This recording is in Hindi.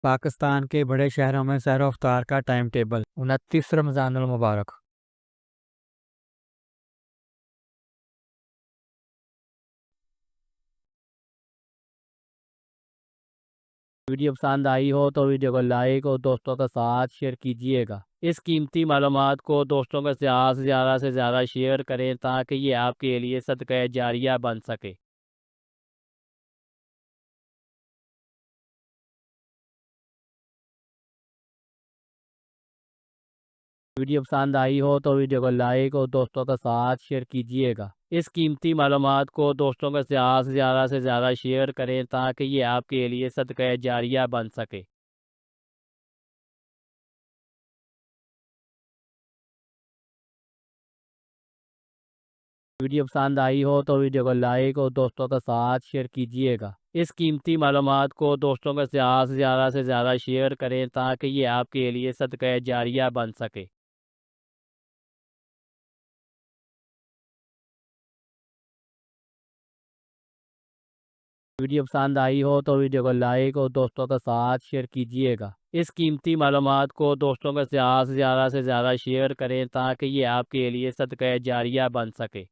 पाकिस्तान के बड़े शहरों में सहर इफ्तार का टाइम टेबल 29 रमज़ानुल मुबारक। वीडियो पसंद आई हो तो वीडियो को लाइक और दोस्तों के साथ शेयर कीजिएगा। इस कीमती मालूमात को दोस्तों के साथ ज़्यादा से ज़्यादा शेयर करें ताकि ये आपके लिए सदका जारिया बन सके। वीडियो पसंद आई हो तो वीडियो को लाइक और दोस्तों के साथ शेयर कीजिएगा। इस कीमती मालूमात को दोस्तों के साथ ज़्यादा से ज़्यादा शेयर करें ताकि ये आपके लिए सदका जारिया बन सके। वीडियो पसंद आई हो तो वीडियो को लाइक और दोस्तों के साथ शेयर कीजिएगा। इस कीमती मालूमात को दोस्तों के साथ ज़्यादा से ज़्यादा शेयर करें ताकि ये आपके लिए सदका जारिया बन सके। वीडियो पसंद आई हो तो वीडियो को लाइक और दोस्तों के साथ शेयर कीजिएगा। इस कीमती मालूमात को दोस्तों के साथ ज़्यादा से ज़्यादा शेयर करें ताकि ये आपके लिए सदका जारिया बन सके।